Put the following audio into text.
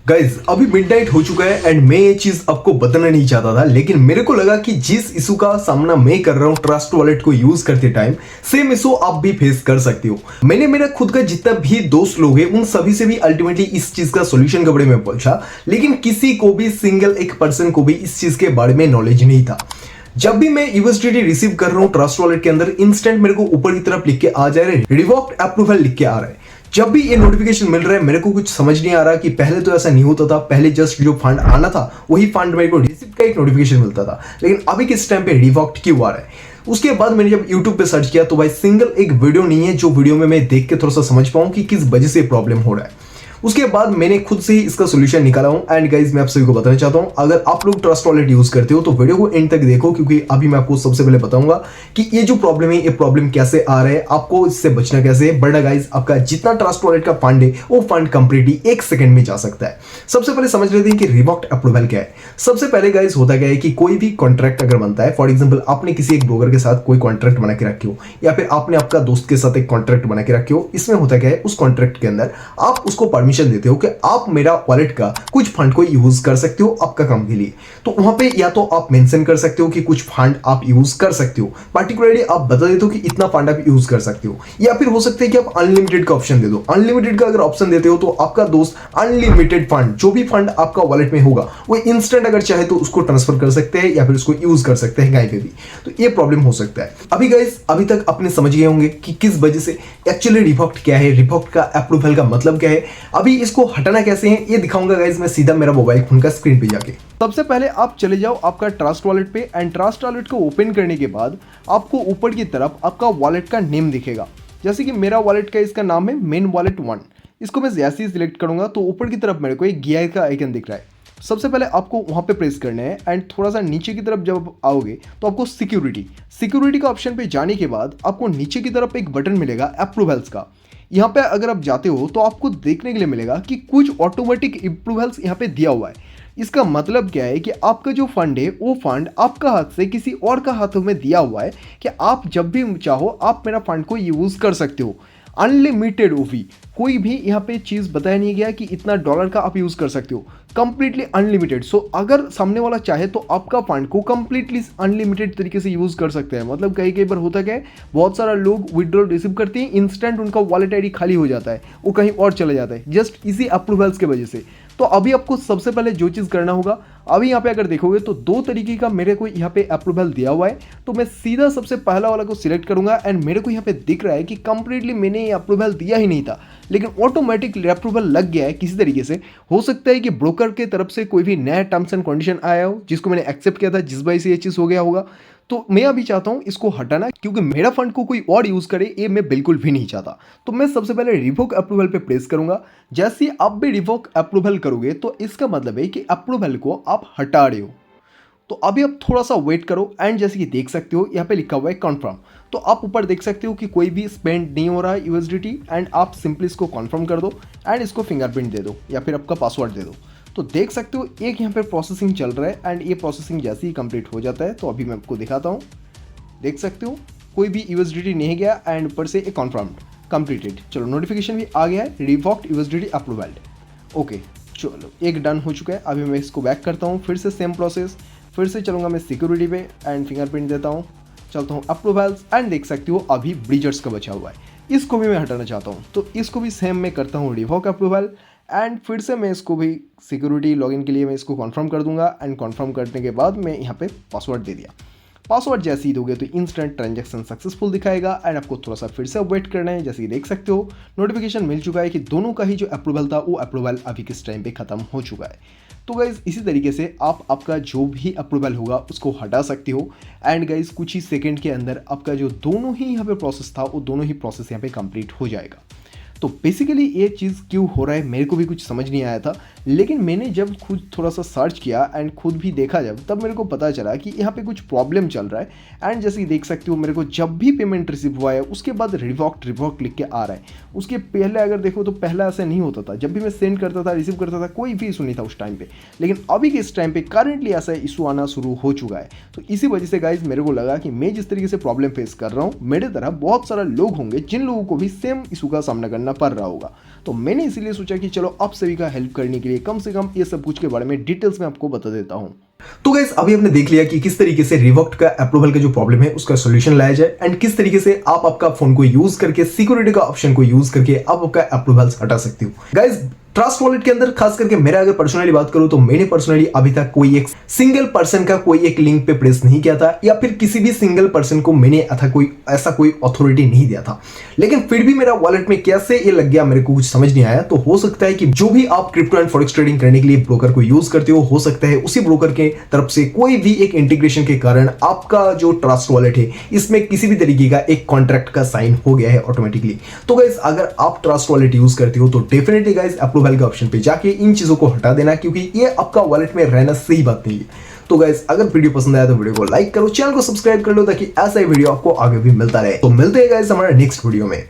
Guys अभी midnight हो चुका है एंड मैं ये चीज आपको बताना नहीं चाहता था, लेकिन मेरे को लगा कि जिस इशू का सामना मैं कर रहा हूँ ट्रस्ट वॉलेट को यूज करते टाइम, सेम इशू आप भी फेस कर सकते हो। मैंने मेरा खुद का जितना भी दोस्त लोग हैं उन सभी से भी अल्टीमेटली इस चीज का सोल्यूशन के बारे में पूछा, लेकिन किसी को भी सिंगल एक पर्सन को भी इस चीज के बारे में नॉलेज नहीं था। जब भी मैं यूएसडीटी रिसीव कर रहा हूँ ट्रस्ट वॉलेट के अंदर, इंस्टेंट मेरे को ऊपर की तरफ लिख के आ जा रहा है रिवोक्ड अप्रूवल लिख के आ रहा है। जब भी ये नोटिफिकेशन मिल रहा है मेरे को कुछ समझ नहीं आ रहा कि पहले तो ऐसा नहीं होता था। पहले जस्ट जो फंड आना था वही फंड मेरे को रिसीव का एक नोटिफिकेशन मिलता था, लेकिन अभी किस टाइम पे रिवोक्ड क्यों आ रहा है। उसके बाद मैंने जब YouTube पे सर्च किया तो भाई सिंगल एक वीडियो नहीं है जो वीडियो में मैं देख के थोड़ा सा समझ पाऊं कि किस वजह से प्रॉब्लम हो रहा है। उसके बाद मैंने खुद से ही इसका सोल्यूशन निकाला हूं एंड गाइज मैं आप सभी को बताना चाहता हूं, अगर आप लोग ट्रस्ट वॉलेट यूज करते हो तो वीडियो को एंड तक देखो, क्योंकि अभी मैं आपको सबसे पहले बताऊंगा कि ये जो प्रॉब्लम है ये प्रॉब्लम कैसे आ रहा है, आपको इससे बचना कैसे है। बड़ा गाइज आपका जितना ट्रस्ट वॉलेट का फंड है वो फंड कंप्लीटली 1 सेकंड में जा सकता है। सबसे पहले समझ लेते हैं कि रिवोक्ड अप्रूवल क्या है। सबसे पहले गाइज होता क्या है कि कोई भी कॉन्ट्रैक्ट अगर बनता है, फॉर एग्जाम्पल आपने किसी एक ब्रोकर के साथ कोई कॉन्ट्रैक्ट बना के रखे हो या फिर आपने आपका दोस्त के साथ एक कॉन्ट्रैक्ट बना के रखे हो, इसमें होता क्या है उस कॉन्ट्रैक्ट के अंदर आप उसको परमिशन देते हो कि आप मेरा वॉलेट का कुछ फंड को यूज कर सकते हो आपका काम के लिए। तो वहां पे या तो आप मेंशन कर सकते हो कि कुछ फंड आप यूज कर सकते हो, पर्टिकुलरली आप बता देते हो कि इतना फंड आप यूज कर सकते हो, या फिर हो सकता है कि आप अनलिमिटेड का ऑप्शन दे दो। अनलिमिटेड का अगर ऑप्शन देते हो तो आपका दोस्त अनलिमिटेड फंड, जो भी फंड आपका वॉलेट में होगा वो इंस्टेंट अगर चाहे तो उसको ट्रांसफर कर सकते हैं या फिर उसको यूज कर सकते हैं कहीं पे भी। तो ये प्रॉब्लम हो सकता है। अभी गाइस अभी तक आपने समझ गए होंगे कि किस वजह से एक्चुअली रिवोक्ड क्या है, रिवोक्ड का अप्रूवल का मतलब क्या है। अभी इसको हटाना कैसे है ये दिखाऊंगा गाइस मैं सीधा मेरा मोबाइल फोन का स्क्रीन पे जाके। सबसे पहले आप चले जाओ आपका ट्रस्ट वॉलेट पे एंड ट्रस्ट वॉलेट को ओपन करने के बाद आपको ऊपर की तरफ आपका वॉलेट का नेम दिखेगा। जैसे कि मेरा वॉलेट का इसका नाम है मेन वॉलेट 1। इसको मैं जैसे ही सिलेक्ट करूंगा तो ऊपर की तरफ मेरे को एक गियर का आइकन दिख रहा है। सबसे पहले आपको वहां पे प्रेस करना है एंड थोड़ा सा नीचे की तरफ जब आओगे तो आपको सिक्योरिटी का ऑप्शन पे जाने के बाद आपको नीचे की तरफ एक बटन मिलेगा अप्रूवल्स का। यहाँ पे अगर आप जाते हो तो आपको देखने के लिए मिलेगा कि कुछ ऑटोमेटिक अप्रूवल्स यहाँ पे दिया हुआ है। इसका मतलब क्या है कि आपका जो फंड है वो फंड आपका हाथ से किसी और का हाथों में दिया हुआ है कि आप जब भी चाहो आप मेरा फंड को यूज कर सकते हो। अनलिमिटेड ओवी, कोई भी यहाँ पे चीज़ बताया नहीं गया कि इतना डॉलर का आप यूज़ कर सकते हो, कंप्लीटली अनलिमिटेड। सो अगर सामने वाला चाहे तो आपका फंड को कंप्लीटली अनलिमिटेड तरीके से यूज़ कर सकते हैं। मतलब कई कई बार होता क्या है, बहुत सारा लोग विड्रॉल रिसीव करते हैं, इंस्टेंट उनका वॉलेट आईडी खाली हो जाता है, वो कहीं और चले जाता है जस्ट इसी अप्रूवल्स की वजह से। तो अभी आपको सबसे पहले जो चीज़ करना होगा, अभी यहाँ पे अगर देखोगे तो 2 तरीके का मेरे को यहाँ पे अप्रूवल दिया हुआ है। तो मैं सीधा सबसे पहला वाला को सिलेक्ट करूंगा एंड मेरे को यहाँ पे दिख रहा है कि कंप्लीटली मैंने ये अप्रूवल दिया ही नहीं था, लेकिन ऑटोमेटिक अप्रूवल लग गया है किसी तरीके से। हो सकता है कि ब्रोकर के तरफ से कोई भी नया टर्म्स एंड कंडीशन आया हो जिसको मैंने एक्सेप्ट किया था, जिस वजह से ये चीज़ हो गया होगा। तो मैं अभी चाहता हूं इसको हटाना, क्योंकि मेरा फंड को कोई और यूज करे ये मैं बिल्कुल भी नहीं चाहता। तो मैं सबसे पहले रिवोक अप्रूवल पे प्रेस करूंगा। जैसे ही आप भी रिवोक अप्रूवल करोगे तो इसका मतलब है कि अप्रूवल को आप हटा रहे हो। तो अभी आप थोड़ा सा वेट करो एंड जैसे कि देख सकते हो यहाँ पे लिखा हुआ है कन्फर्म। तो आप ऊपर देख सकते हो कि कोई भी स्पेंड नहीं हो रहा है यूएसडीटी एंड आप सिंपली इसको कन्फर्म कर दो एंड इसको फिंगरप्रिंट दे दो या फिर आपका पासवर्ड दे दो। तो देख सकते हो एक यहाँ पे प्रोसेसिंग चल रहा है एंड ये प्रोसेसिंग जैसे ही कंप्लीट हो जाता है तो अभी मैं आपको दिखाता हूँ। देख सकते हो कोई भी यूएसडीटी नहीं गया एंड ऊपर से एक कन्फर्म्ड कंप्लीटेड। चलो नोटिफिकेशन भी आ गया है, रिवोक्ड यूएसडीटी अप्रूवल्ड। ओके चलो एक डन हो चुका है। अभी मैं इसको बैक करता हूँ, फिर से सेम प्रोसेस, फिर से चलूँगा मैं सिक्योरिटी पे एंड फिंगरप्रिंट देता हूँ, चलता हूँ अप्रूवल्स एंड देख सकते हो अभी ब्रीजर्स का बचा हुआ है, इसको भी मैं हटाना चाहता हूँ। तो इसको भी सेम मैं करता हूँ रिवोक अप्रूवल एंड फिर से मैं इसको भी सिक्योरिटी लॉगिन के लिए मैं इसको कन्फर्म कर दूंगा एंड कन्फर्म करने के बाद मैं यहाँ पे पासवर्ड दे दिया। पासवर्ड जैसे ही दोगे तो इंस्टेंट ट्रांजैक्शन सक्सेसफुल दिखाएगा एंड आपको थोड़ा सा फिर से वेट करना है। जैसे कि देख सकते हो नोटिफिकेशन मिल चुका है कि दोनों का ही जो अप्रूवल था वो अप्रूवल अभी किस टाइम पे खत्म हो चुका है। तो गाइज इसी तरीके से आप आपका जो भी अप्रूवल होगा उसको हटा सकते हो एंड गाइज कुछ ही सेकंड के अंदर आपका जो दोनों ही यहाँ पे प्रोसेस था वो दोनों ही प्रोसेस यहाँ पे कंप्लीट हो जाएगा। तो बेसिकली ये चीज़ क्यों हो रहा है मेरे को भी कुछ समझ नहीं आया था, लेकिन मैंने जब खुद थोड़ा सा सर्च किया एंड खुद भी देखा जब, तब मेरे को पता चला कि यहाँ पे कुछ प्रॉब्लम चल रहा है। एंड जैसे कि देख सकते हो मेरे को जब भी पेमेंट रिसीव हुआ है उसके बाद रिवोक्ड लिख के आ रहा है। उसके पहले अगर देखो तो पहला ऐसा नहीं होता था, जब भी मैं सेंड करता था रिसीव करता था कोई भी इशू नहीं था उस टाइम पे, लेकिन अभी के इस टाइम पे करंटली ऐसा इशू आना शुरू हो चुका है। तो इसी वजह से गाइज मेरे को लगा कि मैं जिस तरीके से प्रॉब्लम फेस कर रहा हूँ मेरे तरह बहुत सारा लोग होंगे जिन लोगों को भी सेम इशू का सामना करना करना पड़ रहा होगा। तो मैंने इसीलिए सोचा कि चलो आप सभी का हेल्प करने के लिए कम से कम ये सब कुछ के बारे में डिटेल्स में आपको बता देता हूँ। तो गाइस अभी हमने देख लिया कि किस तरीके से रिवोक्ड का अप्रूवल का जो प्रॉब्लम है उसका सॉल्यूशन लाया जाए एंड किस तरीके से आप आपका फोन को यूज करके सिक्योरिटी का ऑप्शन को यूज करके आप आपका अप्रूवल्स हटा सकते हो। गाइस ट्रस्ट वॉलेट के अंदर खास करके मेरा अगर पर्सनली बात करूं तो मैंने पर्सनली अभी तक कोई एक सिंगल पर्सन का कोई एक लिंक पे प्रेस नहीं किया था या फिर किसी भी सिंगल पर्सन को मैंने ऐसा कोई अथॉरिटी नहीं दिया था, लेकिन फिर भी मेरा वॉलेट में कैसे ये लग गया मेरे को कुछ समझ नहीं आया। तो हो सकता है कि जो भी आप क्रिप्टो एंड फॉरेक्स ट्रेडिंग करने के लिए ब्रोकर को यूज करते हो सकता है उसी ब्रोकर के तरफ से कोई भी एक इंटीग्रेशन के कारण आपका जो ट्रस्ट वॉलेट है इसमें किसी भी तरीके का एक कॉन्ट्रैक्ट का साइन हो गया है ऑटोमेटिकली। तो गाइस अगर आप ट्रस्ट वॉलेट यूज करते हो तो डेफिनेटली गाइस अप्रूवल के ऑप्शन पे जाके इन चीजों को हटा देना, क्योंकि ये आपका वॉलेट में रहना सही बात नहीं है। तो गाइस अगर वीडियो पसंद आया तो वीडियो को लाइक करो, चैनल को सब्सक्राइब कर लो ताकि ऐसा ही वीडियो आपको आगे भी मिलता रहे। तो मिलते हैं गाइस हमारे नेक्स्ट वीडियो में।